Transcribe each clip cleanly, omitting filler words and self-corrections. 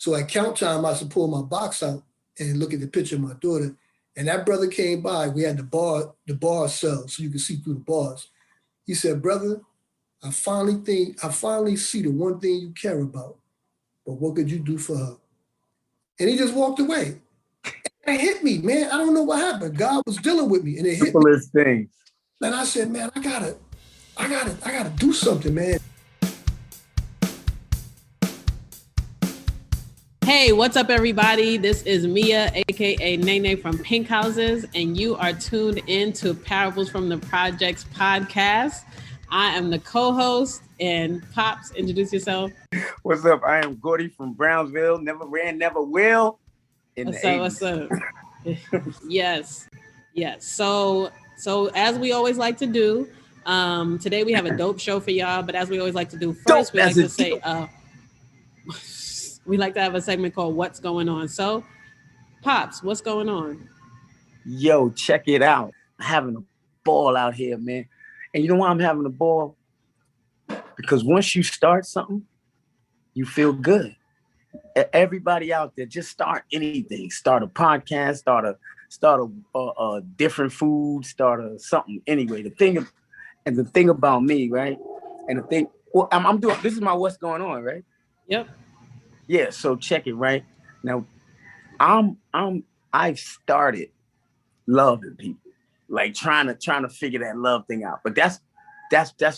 So at count time, I used to pull my box out and look at the picture of my daughter. And that brother came by. We had the bar cell, so you could see through the bars. He said, brother, I finally see the one thing you care about, but what could you do for her? And he just walked away. And it hit me, man. I don't know what happened. God was dealing with me, and it hit me. Things. And I said, man, I gotta do something, man. Hey, what's up, everybody? This is Mia, aka Nene from Pink Houses, and you are tuned in to Parables from the Projects podcast. I am the co-host, and Pops, introduce yourself. What's up? I am Gordy from Brownsville. Never ran, never will. What's up? Yes. So as we always like to do, today we have a dope show for y'all. But as we always like to do, first we like to say, we like to have a segment called "What's Going On." So, Pops, what's going on? Yo, check it out. I'm having a ball out here, man. And you know why I'm having a ball? Because once you start something, you feel good. Everybody out there, just start anything. Start a podcast, start a different food, start a something. Anyway, the thing about me, right? And the thing, well, I'm doing, this is my what's going on, right? Yep. Yeah, so check it, right? Now, I've started loving people, like trying to figure that love thing out. But that's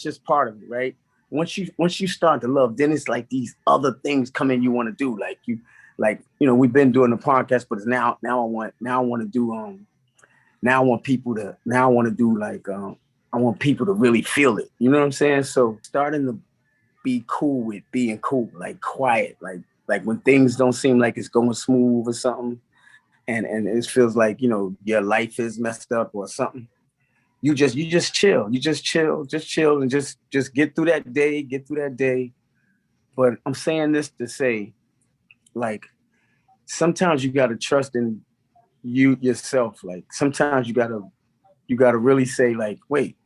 just part of it, right? Once you start to love, then it's like these other things come in you want to do. Like we've been doing the podcast, but now I want people to really feel it. You know what I'm saying? So starting to be cool with being cool, like quiet, like when things don't seem like it's going smooth or something, and it feels like, your life is messed up or something. You just chill, and just get through that day. But I'm saying this to say, like, sometimes you got to trust in yourself. Like, sometimes you got to really say, like, wait,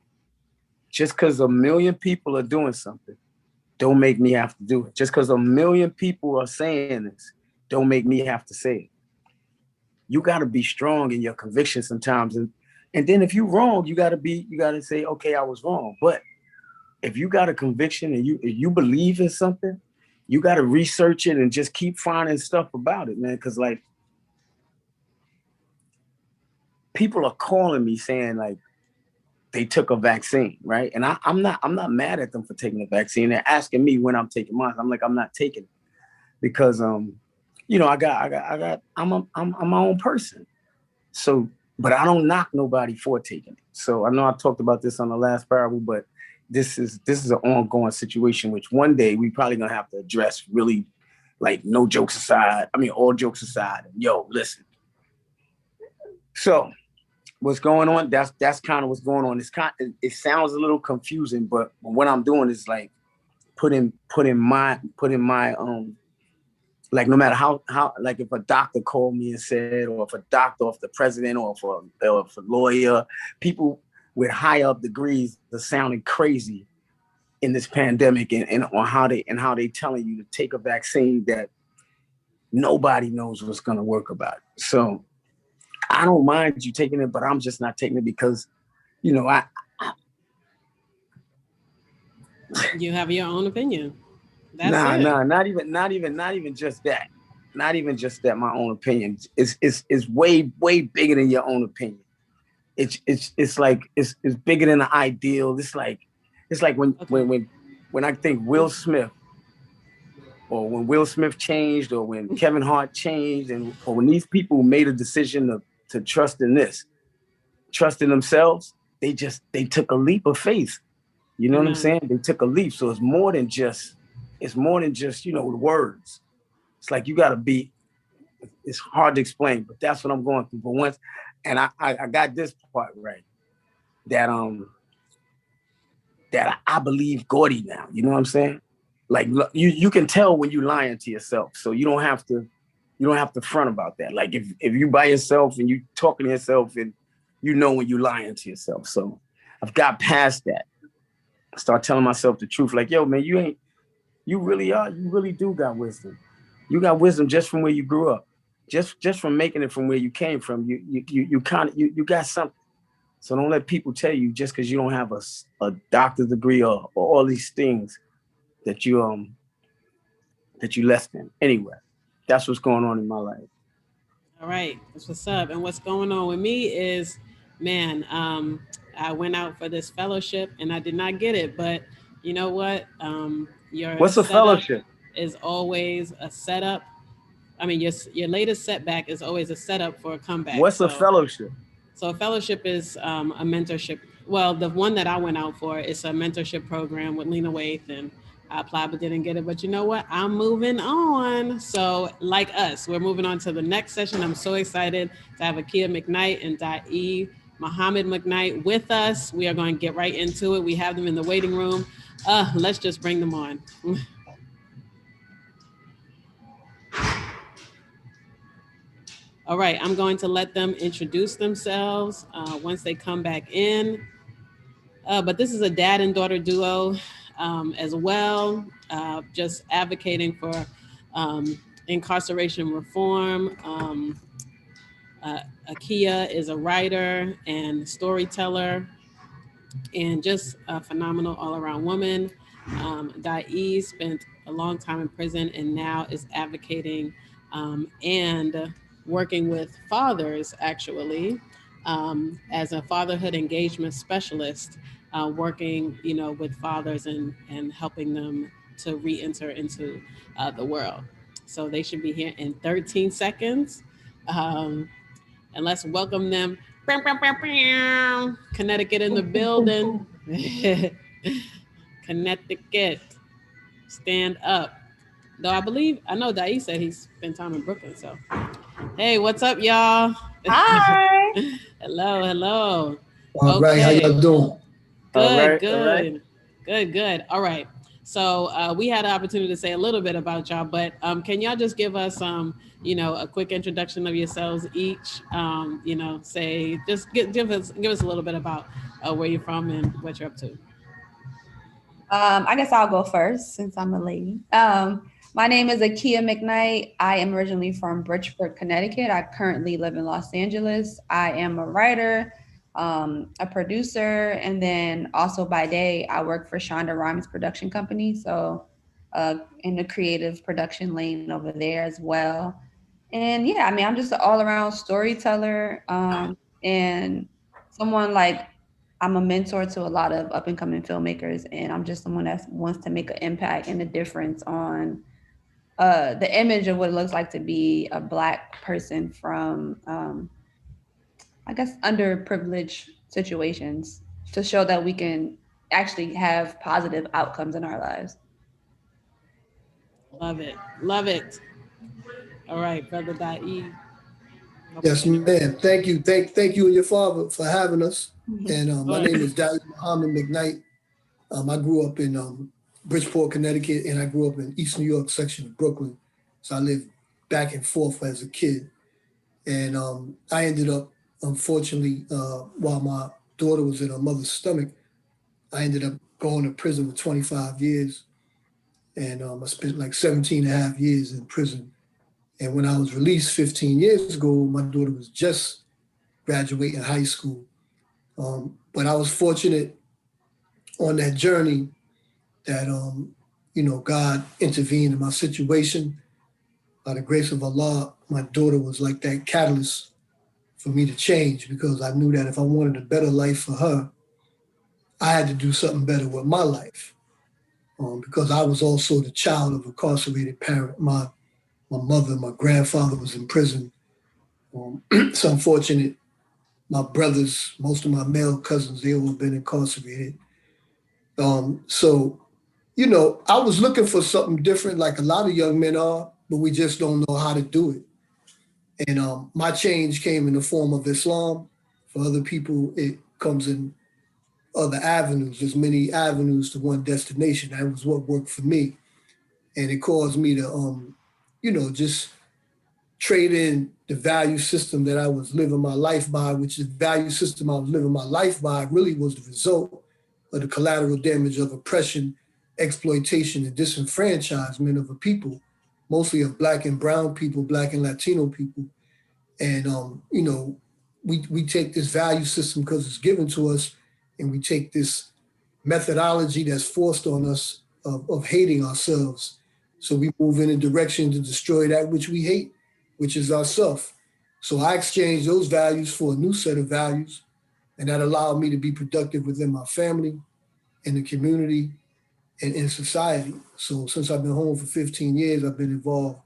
just because a million people are doing something, don't make me have to do it. Just because a million people are saying this, don't make me have to say it. You got to be strong in your conviction sometimes. And then if you're wrong, you got to say, okay, I was wrong. But if you got a conviction and you believe in something, you got to research it and just keep finding stuff about it, man. Because, like, people are calling me saying, like, they took a vaccine, right? And I'm not mad at them for taking the vaccine. They're asking me when I'm taking mine. I'm like, I'm not taking it because I'm my own person. So, but I don't knock nobody for taking it. So I know I talked about this on the last parable, but this is an ongoing situation, which one day we probably gonna have to address. Really, like, no jokes aside. I mean, all jokes aside. Yo, listen. So, what's going on? That's kind of what's going on. It sounds a little confusing, but what I'm doing is, like, putting my like, no matter how, like, if a doctor called me and said, or if a doctor, or if the president, or if a lawyer, people with high up degrees are sounding crazy in this pandemic and on how they telling you to take a vaccine that nobody knows what's going to work about it. So I don't mind you taking it, but I'm just not taking it because, I You have your own opinion. That's not even just that. Not even just that. My own opinion is way bigger than your own opinion. It's bigger than the ideal. It's like when I think Will Smith, or when Will Smith changed, or when Kevin Hart changed, or when these people made a decision to trust in themselves, they took a leap of faith. You know what I'm saying? They took a leap. So it's more than just the words. It's like, you got to be. It's hard to explain, but that's what I'm going through. But once, and I got this part right, that I believe Gordy now. You know what I'm saying? Like, you can tell when you lying to yourself, so you don't have to front about that. Like, if you by yourself and you talking to yourself, and when you lying to yourself. So I've got past that. I start telling myself the truth. Like, yo, man, you really do got wisdom. You got wisdom just from where you grew up, just from making it from where you came from. You got something. So don't let people tell you just because you don't have a doctor's degree or all these things that you less than. Anyway, that's what's going on in my life. All right, that's what's up. And what's going on with me is, man, I went out for this fellowship and I did not get it. But you know what? What's a fellowship? Is always a setup. I mean, your latest setback is always a setup for a comeback. What's a fellowship? So a fellowship is a mentorship. Well, the one that I went out for is a mentorship program with Lena Waithe, and I applied but didn't get it. But you know what? I'm moving on. So like us, we're moving on to the next session. I'm so excited to have Akiya McKnight and Da'ee McKnight with us. We are going to get right into it. We have them in the waiting room. Let's just bring them on. All right, I'm going to let them introduce themselves once they come back in. But this is a dad and daughter duo as well, just advocating for incarceration reform. Akiya is a writer and storyteller and just a phenomenal all-around woman. Da'ee spent a long time in prison and now is advocating and working with fathers, actually, as a fatherhood engagement specialist, working, with fathers and helping them to re-enter into the world. So they should be here in 13 seconds. And let's welcome them. Connecticut in the building. Connecticut, stand up. Though I know Da'ee said he spent time in Brooklyn, so. Hey, what's up, y'all? Hi. Hello. All right, how y'all doing? Good. All right. So we had an opportunity to say a little bit about y'all, but can y'all just give us, a quick introduction of yourselves each? Say, just give us a little bit about where you're from and what you're up to. I guess I'll go first since I'm a lady. My name is Akiya McKnight. I am originally from Bridgeport, Connecticut. I currently live in Los Angeles. I am a writer, a producer, and then also by day, I work for Shonda Rhimes production company. So in the creative production lane over there as well. And yeah, I'm just an all around storyteller and someone I'm a mentor to a lot of up and coming filmmakers. And I'm just someone that wants to make an impact and a difference on the image of what it looks like to be a Black person from, underprivileged situations to show that we can actually have positive outcomes in our lives. Love it. All right, Brother Da'ee. Yes, man. Thank you. Thank you and your father for having us. And my name is Da'ee McKnight. I grew up in Bridgeport, Connecticut, and I grew up in East New York section of Brooklyn. So I lived back and forth as a kid. And I ended up, unfortunately, while my daughter was in her mother's stomach, I ended up going to prison for 25 years. And I spent like 17 and a half years in prison. And when I was released 15 years ago, my daughter was just graduating high school. But I was fortunate on that journey that, God intervened in my situation. By the grace of Allah, my daughter was like that catalyst for me to change, because I knew that if I wanted a better life for her, I had to do something better with my life. Because I was also the child of an incarcerated parent. My mother, my grandfather was in prison. It's unfortunate. My brothers, most of my male cousins, they all been incarcerated. So, I was looking for something different, like a lot of young men are, but we just don't know how to do it. And my change came in the form of Islam. For other people, it comes in other avenues. There's many avenues to one destination. That was what worked for me. And it caused me to, just trade in the value system that I was living my life by, which is the value system I was living my life by really was the result of the collateral damage of oppression, exploitation, and disenfranchisement of a people mostly of Black and brown people, Black and Latino people. And, you know, we take this value system because it's given to us, and we take this methodology that's forced on us of hating ourselves. So we move in a direction to destroy that which we hate, which is ourself. So I exchanged those values for a new set of values, and that allowed me to be productive within my family, in the community, and in society. So since I've been home for 15 years, I've been involved in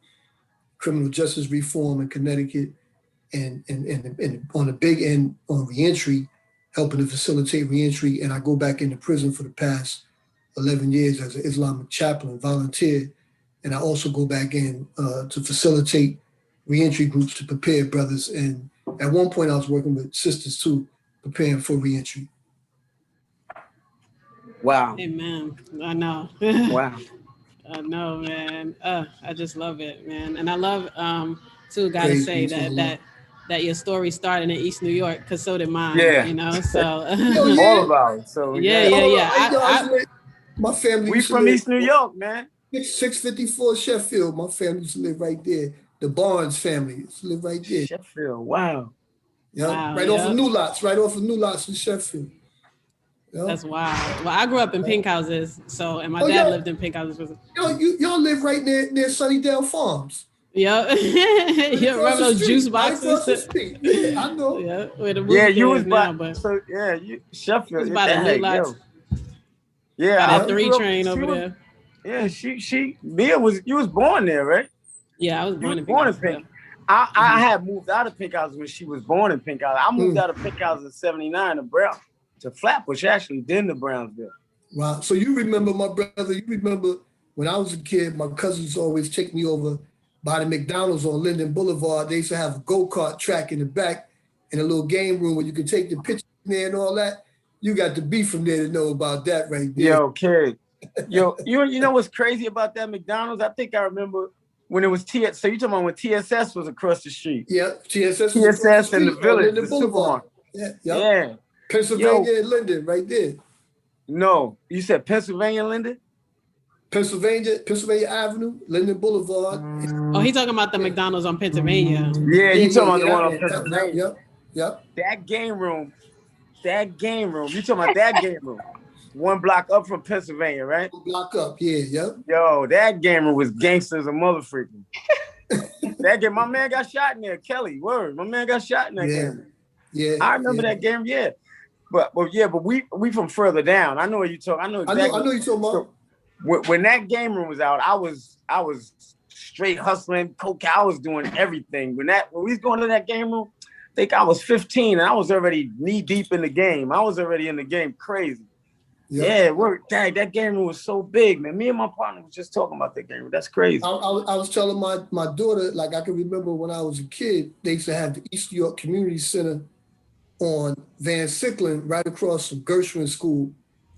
criminal justice reform in Connecticut, and on the big end on reentry, helping to facilitate reentry. And I go back into prison for the past 11 years as an Islamic chaplain, volunteer. And I also go back in to facilitate reentry groups to prepare brothers. And at one point I was working with sisters too, preparing for reentry. Wow. Amen. I know. Wow. I know, man. I just love it, man. And I love too, gotta Praise say be to Allah. that your story started in East New York, because so did mine. Yeah. You know, so Oh, yeah. All of ours. So yeah. My family we used to from live East New York, man. 654 Sheffield. My family used to live right there. The Barnes family used to live right there. Sheffield. Wow. Yeah, Wow, right off of New Lots in Sheffield. Yep. That's wild. Well, I grew up in pink houses, and my dad lived in pink houses. Y'all live right near Sunnydale Farms. Yeah. You remember those juice boxes? Right across the street. Yeah, I know. Yeah, where the movie you was now, by, but so Sheffield. it's by the New Lots. Yeah, By that 3 train over there. Yeah, Mia you was born there, right? Yeah, I was born in Pink. I had moved out of Pink House when she was born in Pink House. I moved out of Pink House in '79 to Flatbush, actually, then to Brownsville. Wow. So you remember, my brother, when I was a kid, my cousins always take me over by the McDonald's on Linden Boulevard. They used to have a go-kart track in the back and a little game room where you could take the pictures in there and all that. You got to be from there to know about that right there. Yo, kid. Yo, you know what's crazy about that McDonald's? I think I remember when it was so you're talking about when TSS was across the street. Yeah, TSS and the village, the Boulevard. Yeah. Pennsylvania and Linden, right there. No, you said Pennsylvania and Linden? Pennsylvania Avenue, Linden Boulevard. Oh, he's talking about the McDonald's on Pennsylvania. Yeah, you talking about the one on Pennsylvania. Yep. That game room, you talking about that game room. 1 block up from Pennsylvania, right? 1 block up, yep. Yo, that game room was gangsters and mother freaking. My man got shot in there, Kelly, word. My man got shot in that game. Yeah. I remember that game, But we from further down. I know what you talking. I know exactly. I know you talking about. So, when that game room was out, I was straight hustling, coke. I was doing everything. When we was going to that game room, I think I was 15 and I was already knee deep in the game. I was already in the game, crazy. Yep. Yeah, that game room was so big, man. Me and my partner was just talking about that game room. That's crazy. I was telling my daughter, like, I can remember when I was a kid, they used to have the East New York Community Center on Van Sicklen, right across from Gershwin School.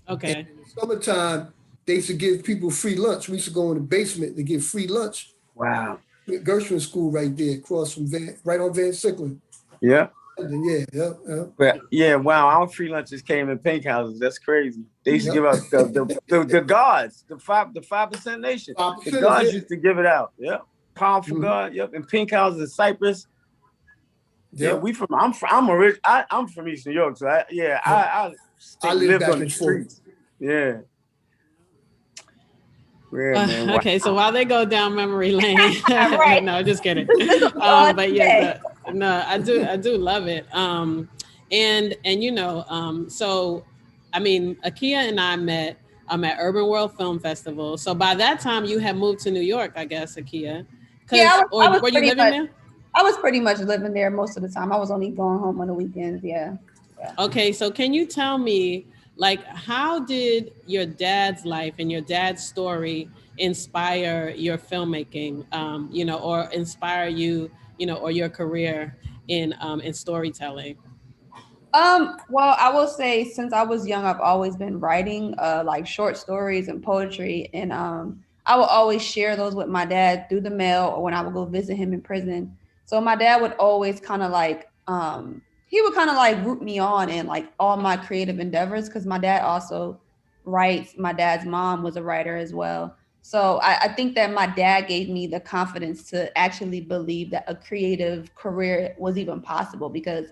Okay. And in the summertime, they used to give people free lunch. We used to go in the basement to get free lunch. Wow. Gershwin School right there, across from right on Van Sicklen. Yeah. Yeah. But wow, our free lunches came in pink houses. That's crazy. They used to give out the guards, the 5% nation. 5%, the guards used to give it out. Yeah. Pound for God. Yep. And pink houses in Cyprus. Yeah, I'm from East New York, so I lived on the streets. Yeah. Man, okay, so while they go down memory lane, right. No, just kidding. But I do love it. So I mean, Akiya and I met at Urban World Film Festival. So by that time, you had moved to New York, I guess, Akiya. Yeah, were you living there? I was pretty much living there most of the time. I was only going home on the weekends. Yeah. Okay, so can you tell me, like, how did your dad's life and your dad's story inspire your filmmaking, or inspire you, or your career in storytelling? Well, I will say since I was young, I've always been writing like short stories and poetry. And I would always share those with my dad through the mail or when I would go visit him in prison. So my dad would always kind of like, he would kind of like root me on in like all my creative endeavors because my dad also writes. My dad's mom was a writer as well. So I think that my dad gave me the confidence to actually believe that a creative career was even possible, because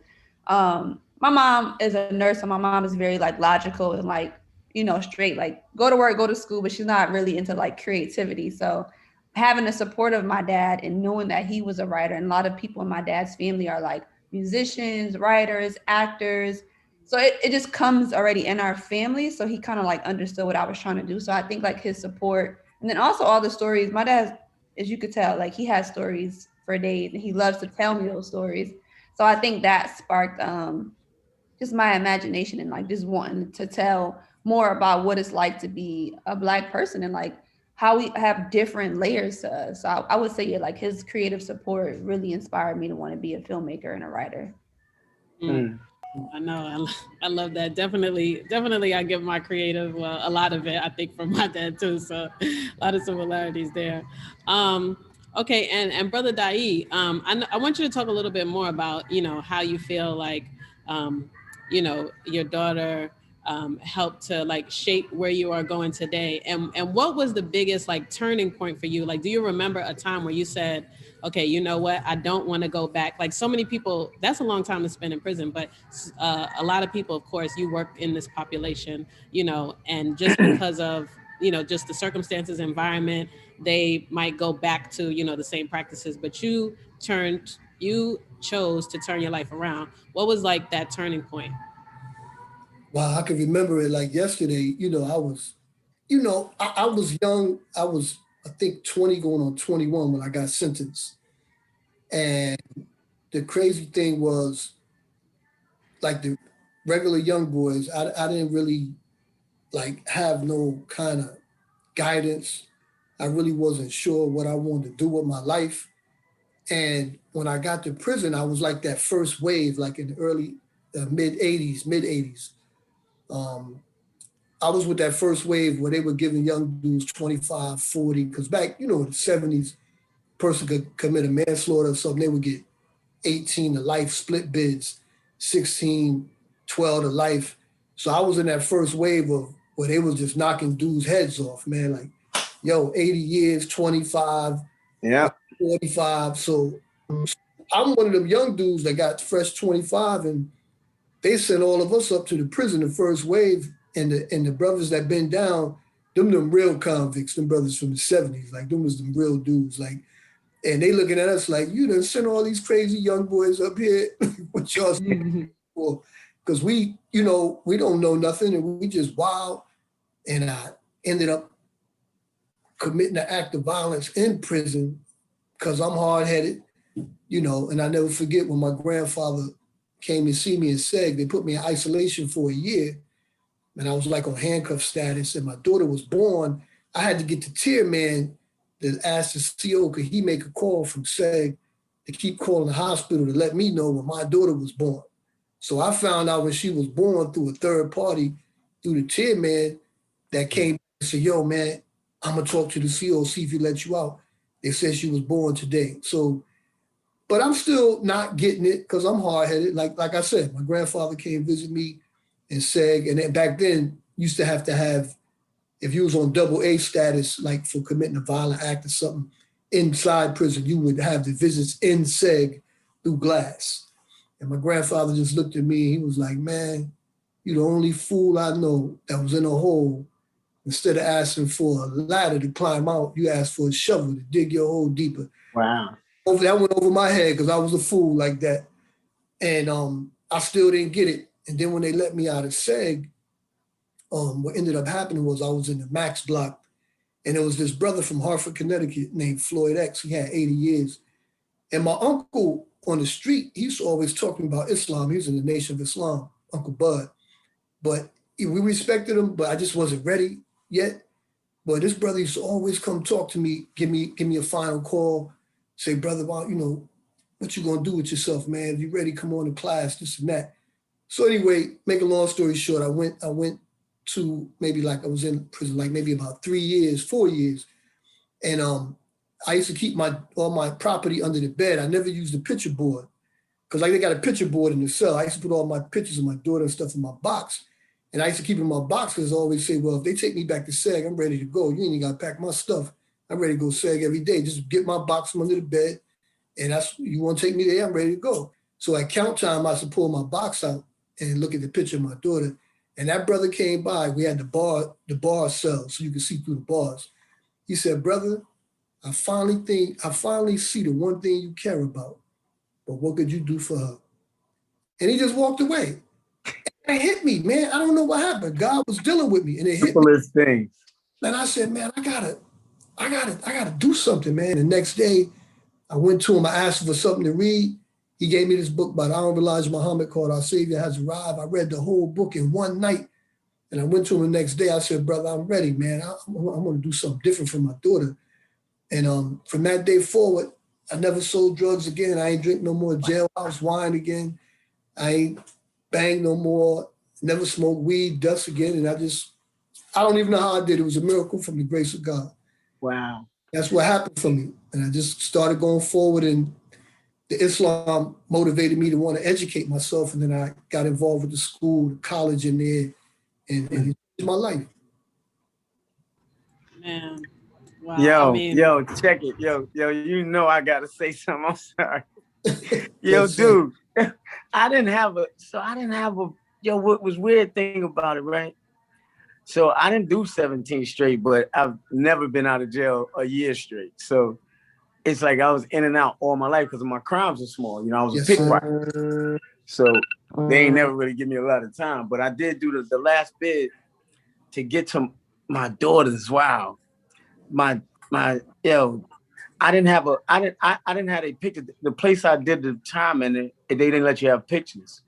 my mom is a nurse, and my mom is very like logical and like, you know, straight, like go to work, go to school, but she's not really into like creativity. So having the support of my dad and knowing that he was a writer, and a lot of people in my dad's family are like musicians, writers, actors. So it just comes already in our family. So he kind of like understood what I was trying to do. So I think like his support, and then also all the stories, my dad, as you could tell, like he has stories for days and he loves to tell me those stories. So I think that sparked just my imagination and like just wanting to tell more about what it's like to be a Black person, and like how we have different layers to us. So I would say, yeah, like his creative support really inspired me to want to be a filmmaker and a writer. Mm. I know. I love that. Definitely. I give my creative, well, a lot of it, I think, from my dad too. So a lot of similarities there. Okay. And Brother Da'ee, I want you to talk a little bit more about, you know, how you feel like, you know, your daughter helped to like shape where you are going today. And what was the biggest like turning point for you? Like, do you remember a time where you said, okay, you know what, I don't want to go back? Like so many people, that's a long time to spend in prison, but a lot of people, of course, you work in this population, you know, and just because of, you know, just the circumstances, environment, they might go back to, you know, the same practices, but you chose to turn your life around. What was like that turning point? Wow, I can remember it like yesterday. You know, I was young. I was, I think, 20 going on 21 when I got sentenced. And the crazy thing was, like the regular young boys, I didn't really like have no kind of guidance. I really wasn't sure what I wanted to do with my life. And when I got to prison, I was like that first wave, like in the early mid 80s. Um, I was with that first wave where they were giving young dudes 25, 40, because back, you know, in the 70s, person could commit a manslaughter or something, they would get 18 to life, split bids, 16, 12 to life. So I was in that first wave of where they was just knocking dudes' heads off, man. Like, yo, 80 years, 25, Yeah. 45. So I'm one of them young dudes that got fresh 25, and they sent all of us up to the prison, the first wave, and the brothers that been down, them real convicts, them brothers from the 70s, like them was them real dudes, like, and they looking at us like, you done sent all these crazy young boys up here, what y'all for? Because we, you know, we don't know nothing and we just wild. And I ended up committing an act of violence in prison because I'm hard-headed, you know, and I never forget when my grandfather came to see me in SEG, they put me in isolation for a year, and I was like on handcuff status, and my daughter was born. I had to get the tier man to ask the CO, could he make a call from SEG to keep calling the hospital to let me know when my daughter was born. So I found out when she was born through a third party, through the tier man that came and said, yo, man, I'm gonna talk to the CO, see if he let you out. They said she was born today. So, but I'm still not getting it because I'm hard-headed. Like I said, my grandfather came visit me in SEG, and then back then used to have, if you was on double A status, like for committing a violent act or something inside prison, you would have the visits in SEG through glass. And my grandfather just looked at me, he was like, man, you the only fool I know that was in a hole. Instead of asking for a ladder to climb out, you asked for a shovel to dig your hole deeper. Wow. That went over my head because I was a fool like that. And I still didn't get it. And then when they let me out of SEG, what ended up happening was I was in the Max block, and there was this brother from Hartford, Connecticut named Floyd X. He had 80 years. And my uncle on the street, he used to always talk to me about Islam. He was in the Nation of Islam, Uncle Bud. But we respected him, but I just wasn't ready yet. But this brother used to always come talk to me, give me a final call, say, brother, well, you know, what you gonna do with yourself, man? If you ready, come on to class, this and that. So anyway, make a long story short, I went to maybe like I was in prison like maybe about 4 years. And I used to keep all my property under the bed. I never used the picture board because like they got a picture board in the cell. I used to put all my pictures of my daughter and stuff in my box. And I used to keep it in my box because I always say, well, if they take me back to SAG, I'm ready to go. You ain't got to pack my stuff. I'm ready to go SAG every day. Just get my box from under the bed. And that's, you want to take me there, I'm ready to go. So at count time, I used to pull my box out and look at the picture of my daughter. And that brother came by. We had the bar cell, so you could see through the bars. He said, brother, I finally see the one thing you care about, but what could you do for her? And he just walked away. And it hit me, man. I don't know what happened. God was dealing with me, and it hit me. Things. And I said, man, I gotta do something, man. The next day, I went to him. I asked him for something to read. He gave me this book by Honorable Elijah Muhammad called Our Savior Has Arrived. I read the whole book in one night. And I went to him the next day. I said, brother, I'm ready, man. I'm going to do something different for my daughter. And from that day forward, I never sold drugs again. I ain't drink no more jailhouse wine again. I ain't banged no more. Never smoked weed, dust again. And I don't even know how I did. It was a miracle from the grace of God. Wow. That's what happened for me. And I just started going forward, and the Islam motivated me to want to educate myself. And then I got involved with the school, the college in there, and it changed my life. Man. Wow. Yo, check it. Yo, you know I gotta say something. I'm sorry. Yo, dude, I didn't have a, what was weird thing about it, right? So I didn't do 17 straight, but I've never been out of jail a year straight. So it's like I was in and out all my life because my crimes were small. You know, I was a pickpocket. So they ain't never really give me a lot of time. But I did do the last bid to get to my daughters. Wow. I didn't have a picture. The place I did the time in it, they didn't let you have pictures.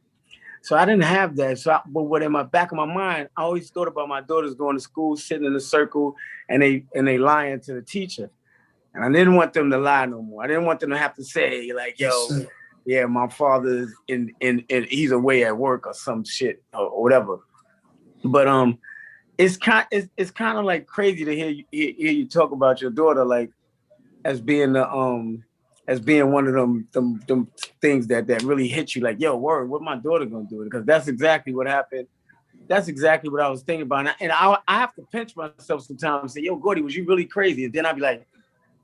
So I didn't have that. But what in my back of my mind, I always thought about my daughters going to school, sitting in a circle, and they lying to the teacher. And I didn't want them to lie no more. I didn't want them to have to say like, yo, yeah, my father's in he's away at work or some shit or whatever. But it's kind of like crazy to hear you talk about your daughter like as being one of them things that really hit you like, yo, word, what my daughter gonna do? Because that's exactly what happened. That's exactly what I was thinking about. And I have to pinch myself sometimes and say, yo, Gordy, was you really crazy? And then I'll be like,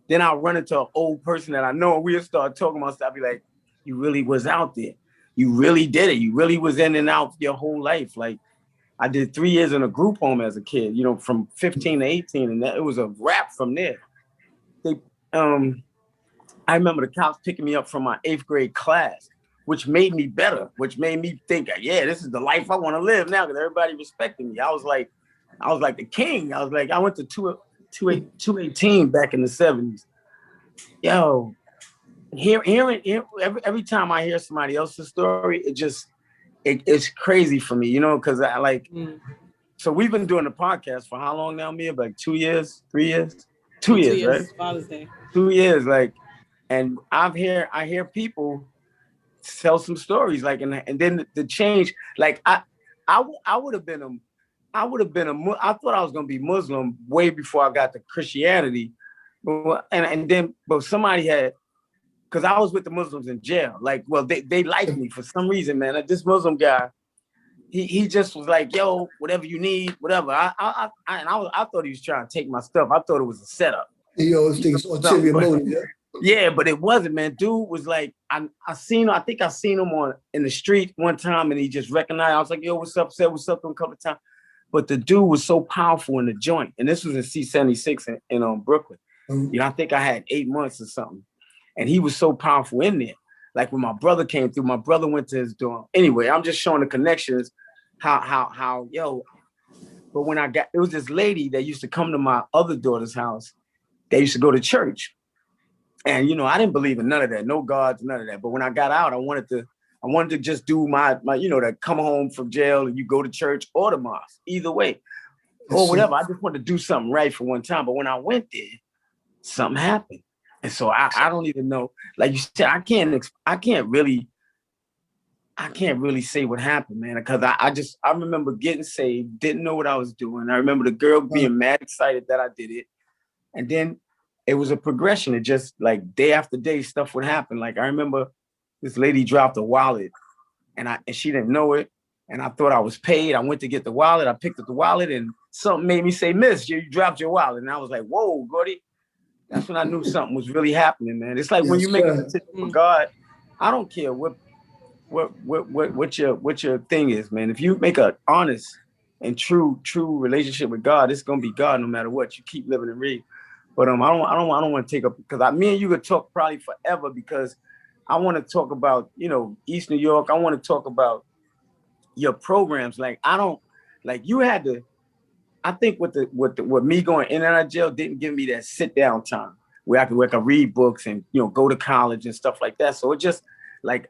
then I'll run into an old person that I know and we'll start talking about stuff. I'll be like, you really was out there. You really did it. You really was in and out your whole life. Like I did 3 years in a group home as a kid, you know, from 15 to 18. And it was a wrap from there. I remember the cops picking me up from my 8th grade class, which made me better, which made me think, yeah, this is the life I want to live now because everybody respected me. I was like the king. I went to 218 back in the 70s. Yo, hearing every time I hear somebody else's story, it's crazy for me, you know, because I like. So we've been doing the podcast for how long now, Mia? Like 2 years, 3 years, 2 years, right? Father's Day. 2 years, like, and I hear people tell some stories, like, and then the change, like, I would have been I thought I was gonna be Muslim way before I got to Christianity, but somebody had, because I was with the Muslims in jail, like, well, they liked me for some reason, man. Like, this Muslim guy, he just was like, yo, whatever you need, whatever. I thought he was trying to take my stuff. I thought it was a setup. You always think it's ulterior motive, yeah? Yeah, but it wasn't, man. Dude was like, I seen him in the street one time, and he just recognized. I was like, yo, what's up? Said what's up a couple of times. But the dude was so powerful in the joint, and this was in C76 in Brooklyn. Mm-hmm. You know, I think I had 8 months or something, and he was so powerful in there. Like when my brother came through, my brother went to his dorm. Anyway, I'm just showing the connections. How yo. But when it was this lady that used to come to my other daughter's house. They used to go to church. And, you know, I didn't believe in none of that, no gods, none of that. But when I got out, I wanted to just do my you know, to come home from jail and you go to church or the mosque, either way, or whatever. I just wanted to do something right for one time. But when I went there, something happened. And so I don't even know, like you said, I can't really say what happened, man, because I remember getting saved, didn't know what I was doing. I remember the girl being mad excited that I did it. And then it was a progression. It just like day after day, stuff would happen. Like I remember this lady dropped a wallet and she didn't know it. and I thought I was paid. I went to get the wallet. I picked up the wallet, and something made me say, "Miss, you dropped your wallet." And I was like, "Whoa, Gordy." That's when I knew something was really happening, man. It's like when you make a decision for God, I don't care what your thing is, man. If you make an honest and true relationship with God, it's gonna be God no matter what. You keep living and read. But I don't want to take up, because me and you could talk probably forever, because I want to talk about, East New York. I want to talk about your programs. Like you had to. I think what me going in and out of jail didn't give me that sit down time where I could read books and go to college and stuff like that. So it just like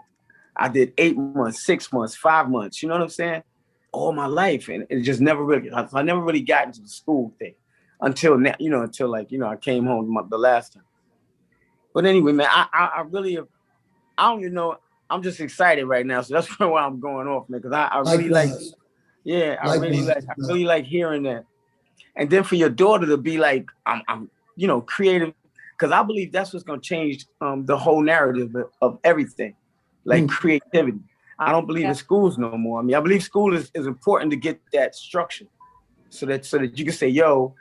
I did 8 months, 6 months, 5 months. You know what I'm saying? All my life, and it just never really. I never really got into the school thing until now. I came home the last time. But anyway, man, I really I don't even know. I'm just excited right now, so that's why I'm going off, man. Because I really like. Yeah, I really like hearing that. And then for your daughter to be like, I'm creative, because I believe that's what's going to change the whole narrative of everything, like creativity. I don't believe in schools no more. I mean, I believe school is important to get that structure, so that you can say, yo,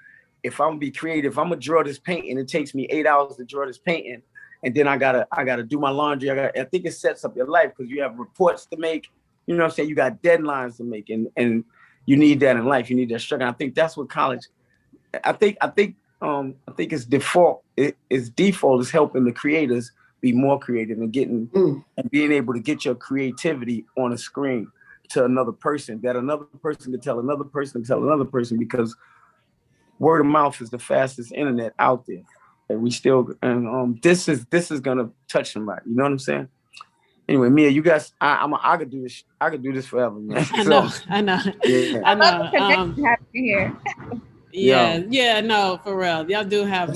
if I'm gonna be creative, if I'm gonna draw this painting, it takes me 8 hours to draw this painting, and then I gotta do my laundry. I think it sets up your life, because you have reports to make. You know what I'm saying? You got deadlines to make, and you need that in life. You need that structure. I think that's what college. I think its default is helping the creators be more creative and and being able to get your creativity on a screen to another person, that another person can tell another person, because word of mouth is the fastest internet out there. And we still, this is gonna touch somebody. You know what I'm saying? Anyway, Mia, you guys, I could do this. I could do this forever, man. I know. Yeah. I love the here. Yeah, no, for real. Y'all do have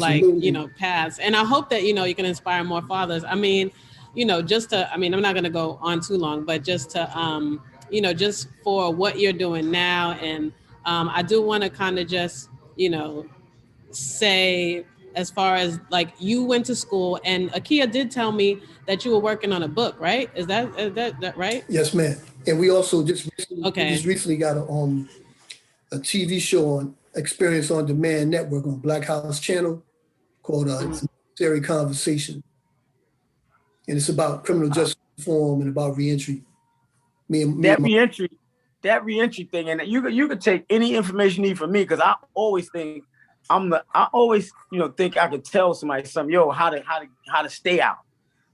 paths. And I hope that, you can inspire more fathers. I mean, I'm not going to go on too long, but just to, just for what you're doing now. And I do want to kind of just, say, as far as like you went to school, and Akiya did tell me that you were working on a book, right? Is that right? Yes, ma'am. And we also just recently got a TV show on Experience on Demand Network on Black House Channel called Neccesary Conversation. And it's about criminal justice reform and about reentry. That reentry thing, and you could take any information you need from me, because I always think think I could tell somebody something, how to stay out.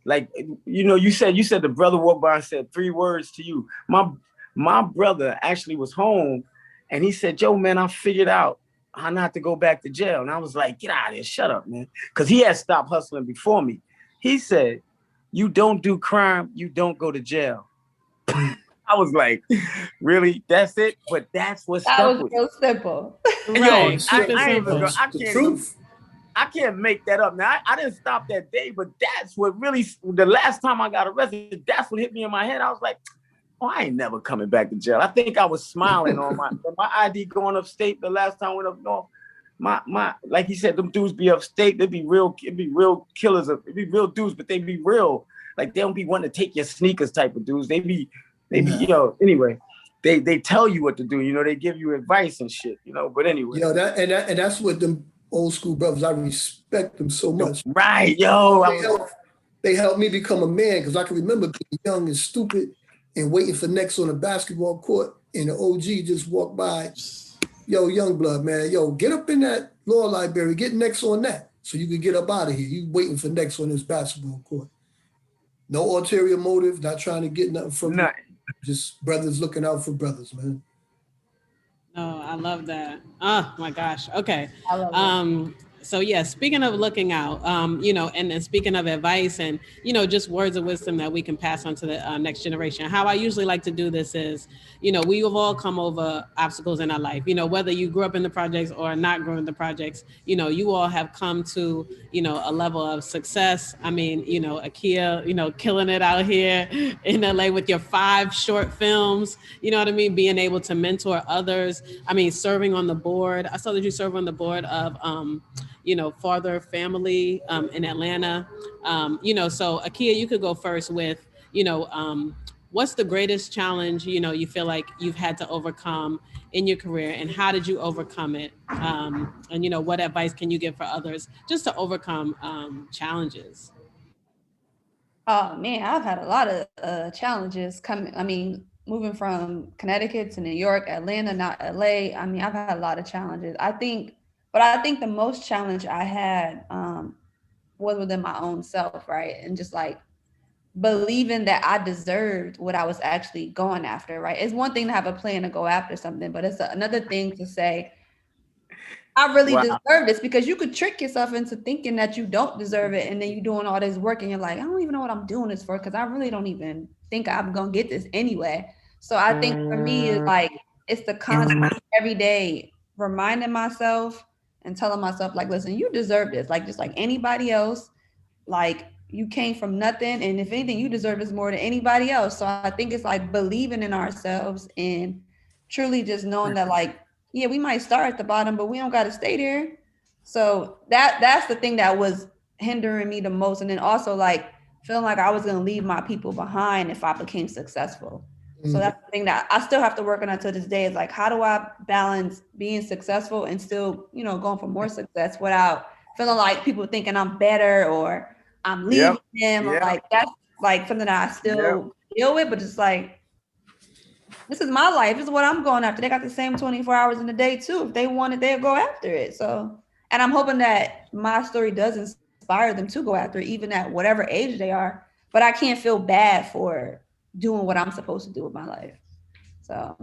Like, you said the brother walked by and said 3 words to you. My brother actually was home, and he said, "Yo, man, I figured out how not to go back to jail." And I was like, "Get out of here, shut up, man," because he had stopped hustling before me. He said, "You don't do crime, you don't go to jail." I was like, "Really? That's it?" But that's what stuck with me. That was so simple. Right. I can't make that up. Now, I didn't stop that day, but that's what really, the last time I got arrested, that's what hit me in my head. I was like, "Oh, I ain't never coming back to jail." I think I was smiling on my ID going upstate the last time I went up north. My like he said, them dudes be upstate. It'd be real killers. It'd be real dudes, but they be real. Like, they don't be wanting to take your sneakers type of dudes. They be anyway, they tell you what to do. They give you advice and shit. But anyway. That's what them old school brothers, I respect them so much. Right, They helped me become a man, because I can remember being young and stupid and waiting for Next on the basketball court, and the OG just walked by. "Yo, young blood, man, get up in that law library, get Next on that, so you can get up out of here. You waiting for Next on this basketball court." No ulterior motive, not trying to get nothing from you. Just brothers looking out for brothers, man. Oh, I love that. Oh my gosh. Okay. I love that. So yeah, speaking of looking out, and speaking of advice and, just words of wisdom that we can pass on to the next generation. How I usually like to do this is, we have all come over obstacles in our life, whether you grew up in the projects or not grew in the projects, you all have come to, a level of success. I mean, Akiya, killing it out here in LA with your 5 short films, you know what I mean? Being able to mentor others. I mean, serving on the board. I saw that you serve on the board of, Father Family in Atlanta. So Akiya, you could go first with, what's the greatest challenge, you feel like you've had to overcome in your career, and how did you overcome it? And what advice can you give for others just to overcome challenges? Oh man, I've had a lot of challenges coming. I mean, moving from Connecticut to New York, Atlanta, not LA. I mean, I've had a lot of challenges. I think the most challenge I had was within my own self, right? And just like believing that I deserved what I was actually going after, right? It's one thing to have a plan to go after something, but it's another thing to say, I really Wow. deserve this, because you could trick yourself into thinking that you don't deserve it. And then you're doing all this work and you're like, I don't even know what I'm doing this for, because I really don't even think I'm going to get this anyway. So I think for me, it's like, it's the constant every day reminding myself and telling myself, like, listen, you deserve this. Like, just like anybody else, like you came from nothing. And if anything, you deserve this more than anybody else. So I think it's like believing in ourselves and truly just knowing that, like, yeah, we might start at the bottom, but we don't got to stay there. So that's the thing that was hindering me the most. And then also like feeling like I was going to leave my people behind if I became successful. So that's the thing that I still have to work on until this day, is like, how do I balance being successful and still, going for more success without feeling like people thinking I'm better or I'm leaving them. Or like, that's like something that I still deal with, but it's like, this is my life. This is what I'm going after. They got the same 24 hours in the day too. If they want it, they'll go after it. So, and I'm hoping that my story does inspire them to go after it, even at whatever age they are. But I can't feel bad for doing what I'm supposed to do with my life. So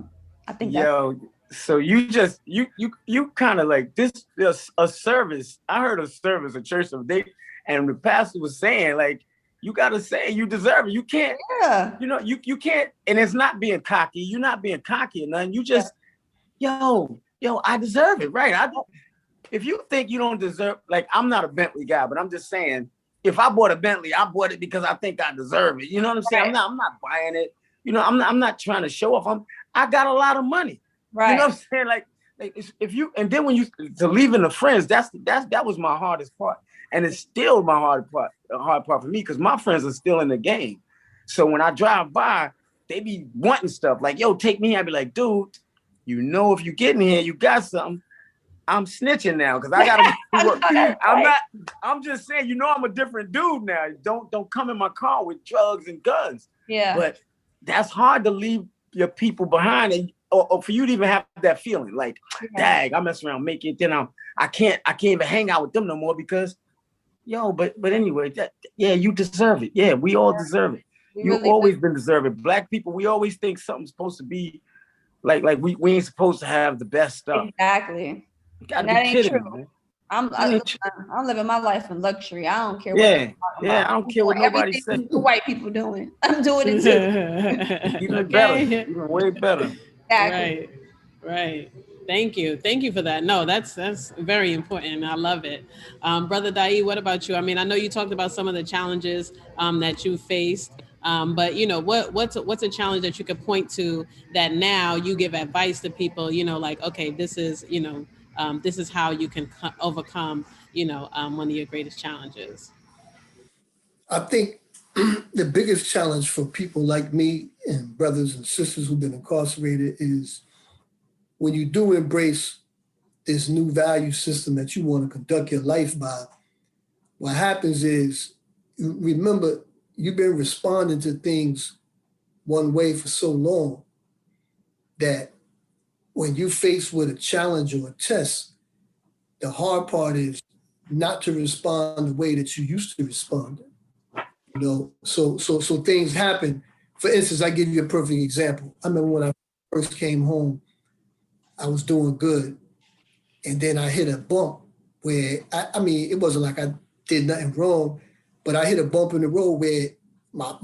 I think so you just you kind of like this a service. I heard a service, a church of day, and the pastor was saying, like, you gotta say you deserve it. You can't, you can't, and it's not being cocky. You're not being cocky or nothing. You just, yo, I deserve it, right? If you think you don't deserve, like, I'm not a Bentley guy, but I'm just saying, if I bought a Bentley, I bought it because I think I deserve it. You know what I'm saying? Right. I'm not buying it. I'm not trying to show off. I got a lot of money. Right. You know what I'm saying? Like if you, and then when you to leaving the friends, that was my hardest part. And it's still my hard part for me, because my friends are still in the game. So when I drive by, they be wanting stuff like, yo, take me. I'd be like, dude, if you get in here, you got something. I'm snitching now because I gotta work. I'm just saying, I'm a different dude now. Don't come in my car with drugs and guns. Yeah. But that's hard to leave your people behind, and or for you to even have that feeling like, dang, I mess around, make it, then I can't even hang out with them no more because, but anyway, you deserve it. Yeah, we all deserve it. You've really always been deserving. Black people, we always think something's supposed to be like we ain't supposed to have the best stuff. Exactly. You gotta be kidding me, man. I'm living my life in luxury. I don't care what I don't care what nobody says. The white people doing. I'm doing it too. Even better. Even way better. Exactly. Right. Thank you for that. No, that's very important. I love it. Brother Da'ee, what about you? I mean, I know you talked about some of the challenges that you faced, but what's a challenge that you could point to that now you give advice to people, like, okay, this is how you can overcome, one of your greatest challenges? I think the biggest challenge for people like me and brothers and sisters who've been incarcerated is when you do embrace this new value system that you want to conduct your life by, what happens is, remember, you've been responding to things one way for so long that when you're faced with a challenge or a test, the hard part is not to respond the way that you used to respond. So things happen. For instance, I give you a perfect example. I remember when I first came home, I was doing good. And then I hit a bump where, it wasn't like I did nothing wrong, but I hit a bump in the road where my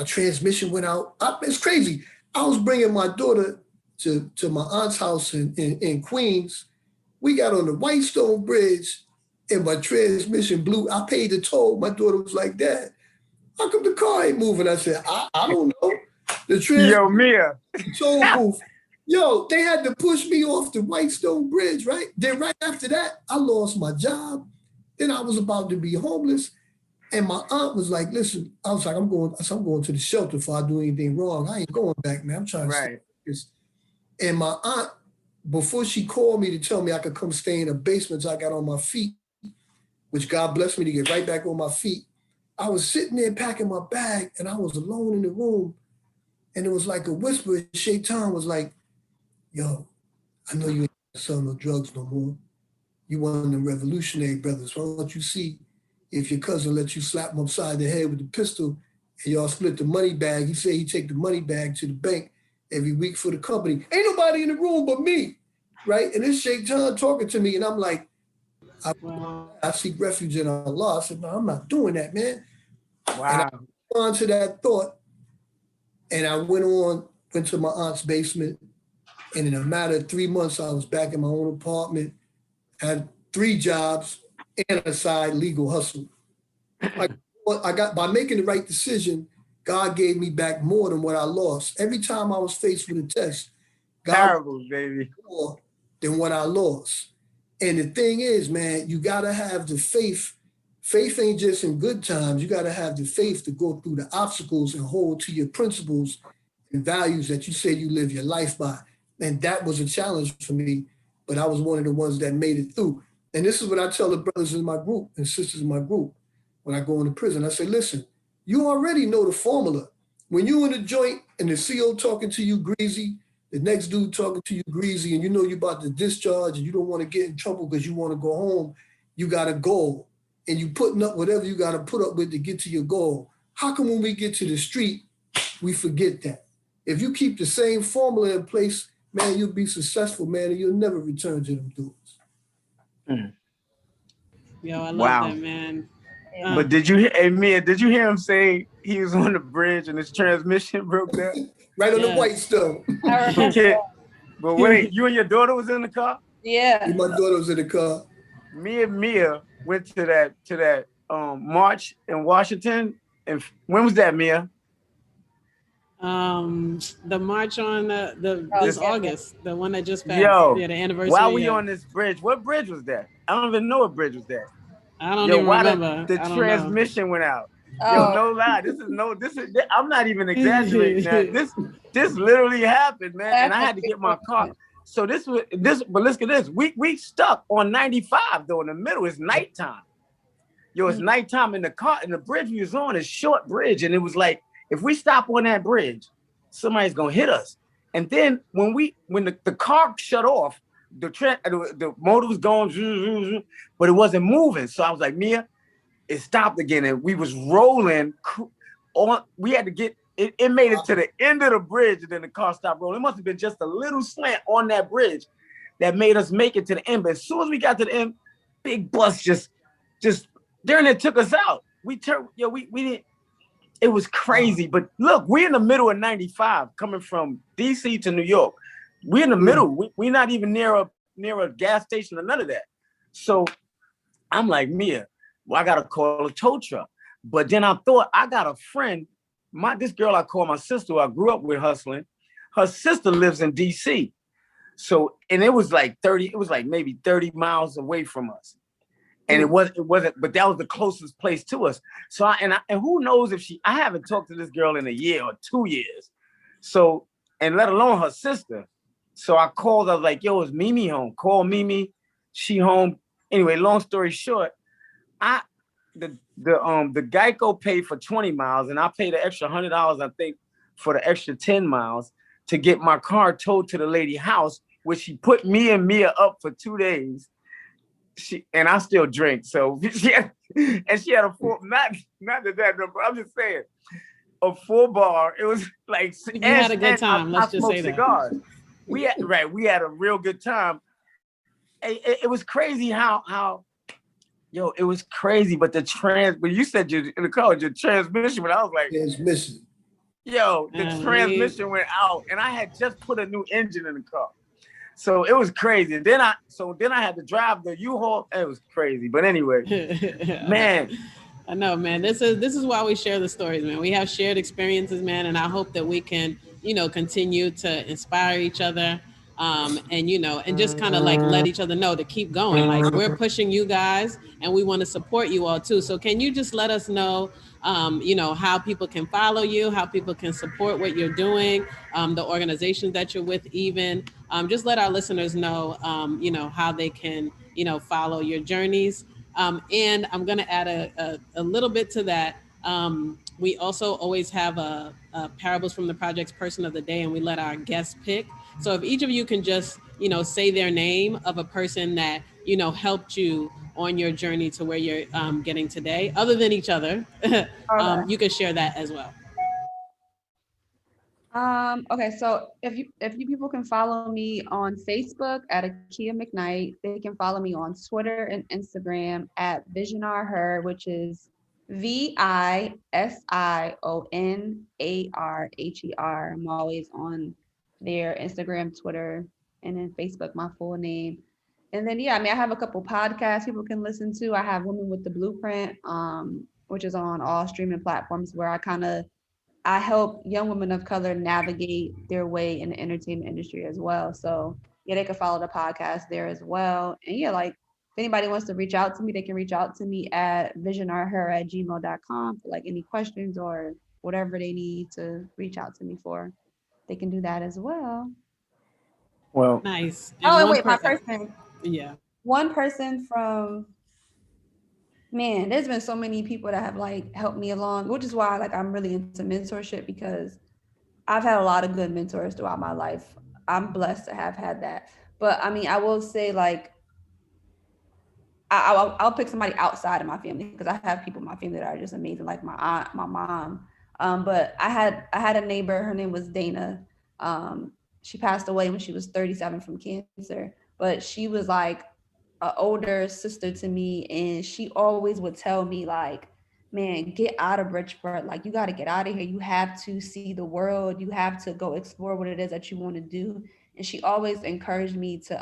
transmission went out. It's crazy. I was bringing my daughter to my aunt's house in Queens. We got on the Whitestone Bridge and my transmission blew. I paid the toll. My daughter was like, Dad, how come the car ain't moving? I said, I don't know. The Yo, Mia. toll booth. Yo, they had to push me off the Whitestone Bridge, right? Then right after that, I lost my job. Then I was about to be homeless. And my aunt was like, listen, I was like, I'm going to the shelter if I do anything wrong. I ain't going back, man. I'm trying to stay focused. And my aunt, before she called me to tell me I could come stay in the basement till I got on my feet, which God blessed me to get right back on my feet, I was sitting there packing my bag and I was alone in the room. And it was like a whisper. Shaitan was like, yo, I know you ain't selling no drugs no more. You one of them revolutionary brothers. Why don't you see if your cousin lets you slap him upside the head with a pistol and y'all split the money bag? He said he take the money bag to the bank every week for the company. Ain't nobody in the room but me, right? And this Shaitan talking to me, and I'm like, I seek refuge in Allah. I said, no, I'm not doing that, man. Wow. And I went on to that thought, and I went to my aunt's basement, and in a matter of 3 months, I was back in my own apartment, had 3 jobs, and a side legal hustle. By making the right decision, God gave me back more than what I lost. Every time I was faced with a test, God gave me more than what I lost. And the thing is, man, you got to have the faith. Faith ain't just in good times. You got to have the faith to go through the obstacles and hold to your principles and values that you say you live your life by. And that was a challenge for me, but I was one of the ones that made it through. And this is what I tell the brothers in my group and sisters in my group when I go into prison. I say, listen, you already know the formula. When you in a joint and the CO talking to you greasy, the next dude talking to you greasy, and you know you're about to discharge and you don't want to get in trouble because you want to go home, you got a goal. And you putting up whatever you got to put up with to get to your goal. How come when we get to the street, we forget that? If you keep the same formula in place, man, you'll be successful, man, and you'll never return to them dudes. Yo, I love that, man. But did you hear, Mia, did you hear him say he was on the bridge and his transmission broke down? Right on the white stone. But wait, you and your daughter was in the car? Yeah. My daughter was in the car. Me and Mia went to that march in Washington. And when was that, Mia? The march on this August, the one that just passed. Yo, the anniversary. While we on this bridge, what bridge was that? I don't even know what bridge was that. I don't even remember. The transmission went out. Yo, no lie. I'm not even exaggerating that. This literally happened, man. And I had to get my car. So but look at this. We stuck on 95 though in the middle. It's nighttime. Yo, it's nighttime in the car, and the bridge we was on is short bridge. And it was like, if we stop on that bridge, somebody's gonna hit us. And then when the car shut off, the motor was going, but it wasn't moving. So I was like, Mia, it stopped again, and we was rolling on. We had to get it. It made it to the end of the bridge, and then the car stopped rolling. It must have been just a little slant on that bridge that made us make it to the end. But as soon as we got to the end, big bus just during it took us out. We didn't. It was crazy. But look, we're in the middle of 95 coming from DC to New York. We're in the middle. We're not even near a gas station or none of that. So I'm like, Mia, well, I got to call a tow truck. But then I thought, I got a friend, this girl I call my sister, who I grew up with hustling. Her sister lives in DC. So, and it was like maybe 30 miles away from us. And it wasn't, but that was the closest place to us. So and who knows if I haven't talked to this girl in a year or 2 years. So, and let alone her sister. So I called, I was like, yo, is Mimi home? Call Mimi, she home. Anyway, long story short, the Geico paid for 20 miles and I paid the extra $100, I think, for the extra 10 miles to get my car towed to the lady's house, which she put me and Mia up for 2 days. And I still drink, so she had a full, not that number. I'm just saying, a full bar. It was like you had a good time. Let's just say cigars. That we had a real good time. It was crazy how it was crazy. But but you said in the car your transmission, but I was like transmission. Yo, the transmission went out, and I had just put a new engine in the car. So it was crazy. And then I had to drive the U-Haul. It was crazy. But anyway, man. I know, man. This is why we share the stories, man. We have shared experiences, man. And I hope that we can, continue to inspire each other. and and just kind of like let each other know to keep going. Like, we're pushing you guys, and we want to support you all too. So can you just let us know, how people can follow you, how people can support what you're doing, the organizations that you're with, even just let our listeners know, how they can, follow your journeys. And I'm going to add a little bit to that. We also always have a Parables from the Projects person of the day, and we let our guests pick. So if each of you can just, say their name of a person that, helped you on your journey to where you're getting today, other than each other, you can share that as well. Okay, so if you people can follow me on Facebook at Akiya McKnight, they can follow me on Twitter and Instagram at VisionarHer, which is VisionArHer. I'm always on their Instagram, Twitter, and then Facebook, my full name. And then I have a couple podcasts people can listen to. I have Women with the Blueprint, which is on all streaming platforms, where I help young women of color navigate their way in the entertainment industry as well. So they can follow the podcast there as well. And like, if anybody wants to reach out to me, they can reach out to me at visionarher@gmail.com for like any questions or whatever they need to reach out to me for. They can do that as well. Well, nice. And wait, my person. Yeah. One person from, man, there's been so many people that have like helped me along, which is why like I'm really into mentorship, because I've had a lot of good mentors throughout my life. I'm blessed to have had that. But I will say, like, I'll pick somebody outside of my family, because I have people in my family that are just amazing, like my aunt, my mom. But I had a neighbor. Her name was Dana. She passed away when she was 37 from cancer. But she was like an older sister to me, and she always would tell me, like, man, get out of Bridgeport. Like, you got to get out of here. You have to see the world. You have to go explore what it is that you want to do. And she always encouraged me to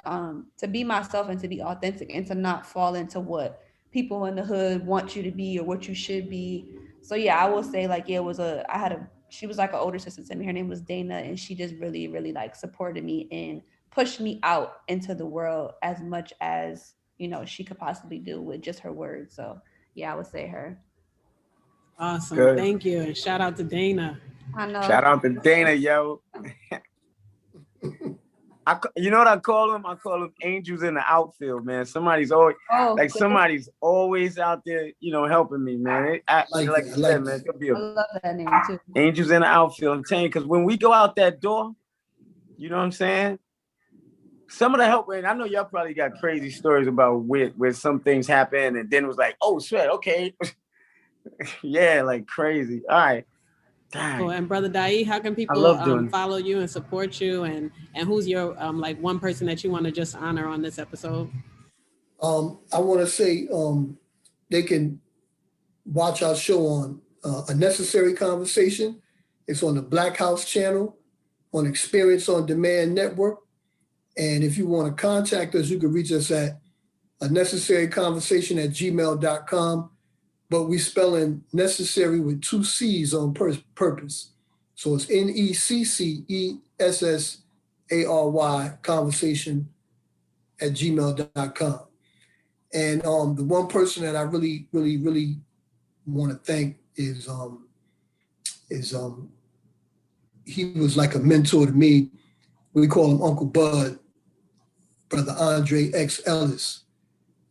be myself and to be authentic and to not fall into what people in the hood want you to be or what you should be. So I will say, like, she was like an older sister to me. Her name was Dana, and she just really, really like supported me and pushed me out into the world as much as, she could possibly do with just her words. So I would say her. Awesome. Good. Thank you. And shout out to Dana. I know. Shout out to Dana, yo. You know what I call them? I call them angels in the outfield, man. Somebody's always out there, helping me, man. I like you said, man. I love that name too. Angels in the outfield. I'm telling you, because when we go out that door, you know what I'm saying? Some of the help, and I know y'all probably got crazy stories about where some things happen, and then it was like, oh shit, okay. Yeah, like crazy. All right. Cool. And Brother Da'ee, how can people follow you and support you? And who's your like one person that you want to just honor on this episode? I want to say they can watch our show on A Necessary Conversation. It's on the Black House channel, on Experience on Demand Network. And if you want to contact us, you can reach us at anecessaryconversation@gmail.com. But we spelling necessary with 2 C's on purpose. So it's NECCESSARY conversation@gmail.com. And the one person that I really, really, really want to thank is he was like a mentor to me. We call him Uncle Bud, Brother Andre X. Ellis.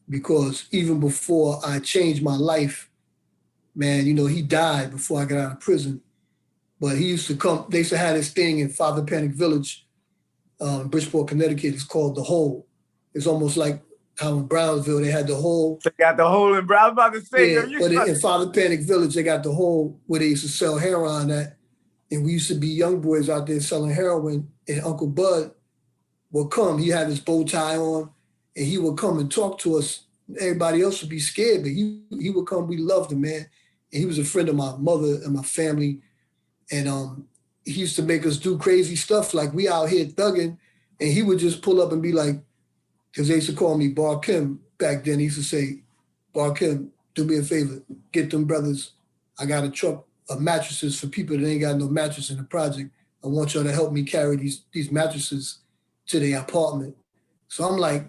Because even before I changed my life, man, he died before I got out of prison. But he used to come, they used to have this thing in Father Panic Village, Bridgeport, Connecticut. It's called The Hole. It's almost like how in Brownsville they had the hole. They got the hole in Brownsville. I was about to say, yeah, but in Father Panic Village, they got the hole where they used to sell heroin at. And we used to be young boys out there selling heroin. And Uncle Bud would come. He had his bow tie on. And he would come and talk to us. Everybody else would be scared, but he would come. We loved him, man. And he was a friend of my mother and my family. And he used to make us do crazy stuff. Like we out here thugging, and he would just pull up and be like, because they used to call me Bar Kim back then. He used to say, Bar Kim, do me a favor, get them brothers. I got a truck of mattresses for people that ain't got no mattress in the project. I want y'all to help me carry these mattresses to their apartment. So I'm like,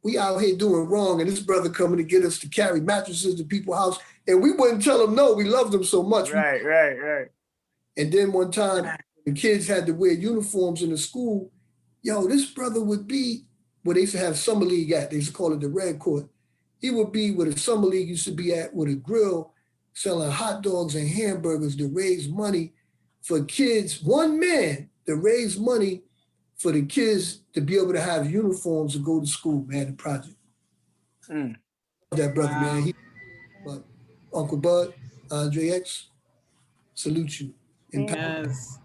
we out here doing wrong, and this brother coming to get us to carry mattresses to people's house, and we wouldn't tell them no. We loved them so much. Right. And then one time, the kids had to wear uniforms in the school. Yo, this brother would be where they used to have summer league at. They used to call it the Red Court. He would be where the summer league used to be at, with a grill, selling hot dogs and hamburgers to raise money for kids. One man to raise money for the kids to be able to have uniforms to go to school, man, the project. That brother, man. Uncle Bud, Andre X, salute you. Yes.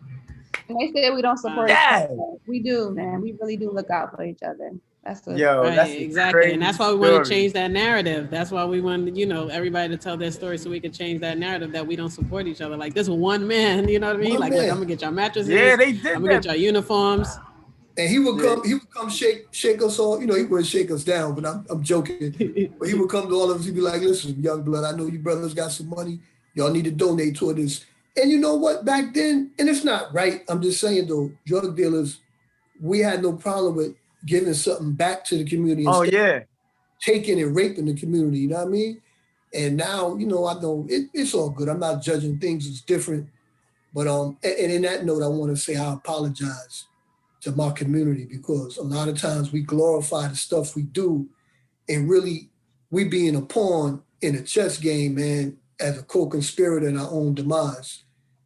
And they say we don't support each other. We do, man. We really do look out for each other. That's what. Right, that's exactly. And that's why we want to change that narrative. That's why we want, everybody to tell their story so we can change that narrative that we don't support each other. Like this one man, you know what I mean? Like, look, I'm gonna get y'all mattresses. Yeah, they did. I'm gonna get y'all uniforms. And he would come shake us all. He wouldn't shake us down, but I'm joking. But he would come to all of us. He'd be like, listen, young blood, I know you brothers got some money. Y'all need to donate toward this. And you know what? Back then, and it's not right. I'm just saying though, drug dealers, we had no problem with giving something back to the community. Taking and raping the community. You know what I mean? And now, I know it's all good. I'm not judging things. It's different. But and in that note, I want to say I apologize to my community, because a lot of times we glorify the stuff we do, and really we being a pawn in a chess game, man, as a co-conspirator in our own demise.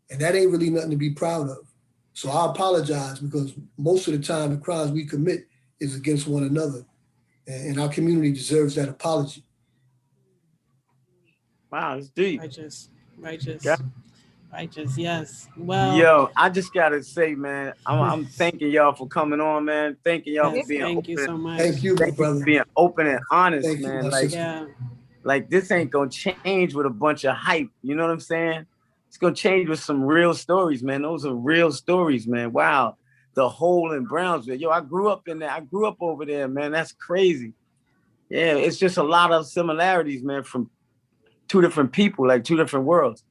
And that ain't really nothing to be proud of. So I apologize, because most of the time the crimes we commit is against one another. And our community deserves that apology. Wow, it's deep. Righteous. Yeah. Righteous, yes. Well, yo, I just gotta say, man, I'm thanking y'all for coming on, man. Thanking y'all for being thank open. you so much. Thank you, my brother. For being open and honest, Thank man. You, like this ain't gonna change with a bunch of hype. You know what I'm saying? It's gonna change with some real stories, man. Those are real stories, man. Wow. The hole in Brownsville. Yo, I grew up in there. I grew up over there, man. That's crazy. Yeah, it's just a lot of similarities, man, from two different people, like two different worlds.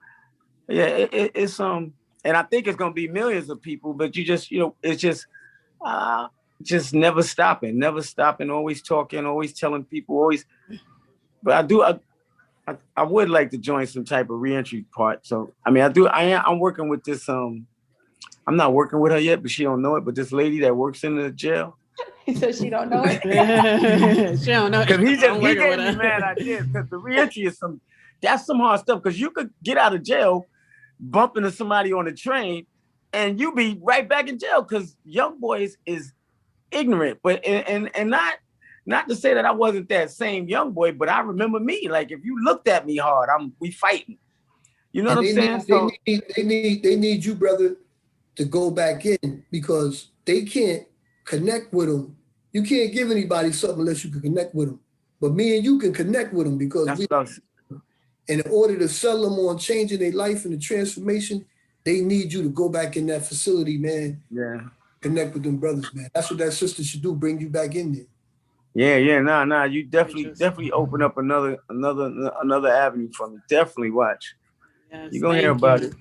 Yeah, it's and I think it's gonna be millions of people, but you just, it's just never stopping, always talking, always telling people, always. But I would like to join some type of reentry part. So I'm working with this. I'm not working with her yet, but she don't know it. But this lady that works in the jail. So she don't know it. She don't know. Because he gave me mad ideas. Because the reentry is that's some hard stuff. Because you could get out of jail, bump into somebody on the train, and you be right back in jail. Because young boys is ignorant, but and not to say that I wasn't that same young boy, but I remember me. Like if you looked at me hard, we fighting. You know what I'm saying? They need you, brother, to go back in, because they can't connect with them. You can't give anybody something unless you can connect with them. But me and you can connect with them, because and in order to sell them on changing their life and the transformation, they need you to go back in that facility, man. Yeah. Connect with them brothers, man. That's what that sister should do, bring you back in there. Yeah, nah. You definitely open up another avenue for me. Definitely watch. Yes, You're gonna hear about it.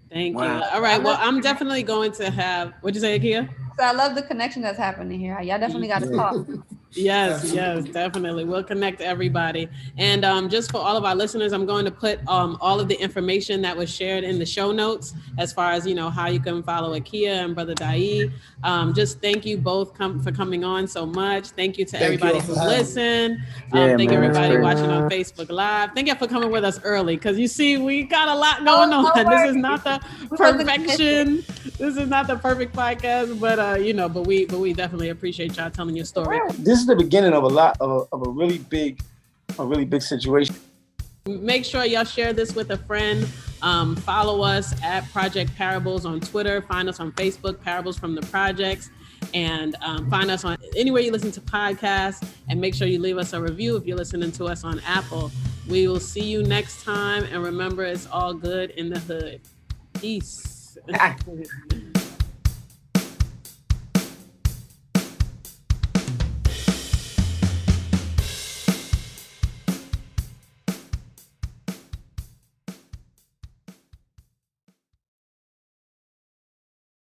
Thank you. All right. Well, I'm definitely going to have. What'd you say, Akiya? So I love the connection that's happening here. Y'all definitely got to talk. Yes, definitely. We'll connect everybody. And just for all of our listeners, I'm going to put all of the information that was shared in the show notes, as far as, how you can follow Akiya and Brother Da'ee. Just thank you both for coming on so much. Thank you to everybody who listened. Thank everybody watching on Facebook Live. Thank you for coming with us early, because you see, we got a lot going on. This is not the perfection. This is not the perfect podcast, but but we definitely appreciate y'all telling your story. This is the beginning of a really big situation. Make sure y'all share this with a friend. Follow us at Project Parables on Twitter. Find us on Facebook, Parables from the Projects. And find us on anywhere you listen to podcasts. And make sure you leave us a review if you're listening to us on Apple. We will see you next time. And remember, it's all good in the hood. Peace.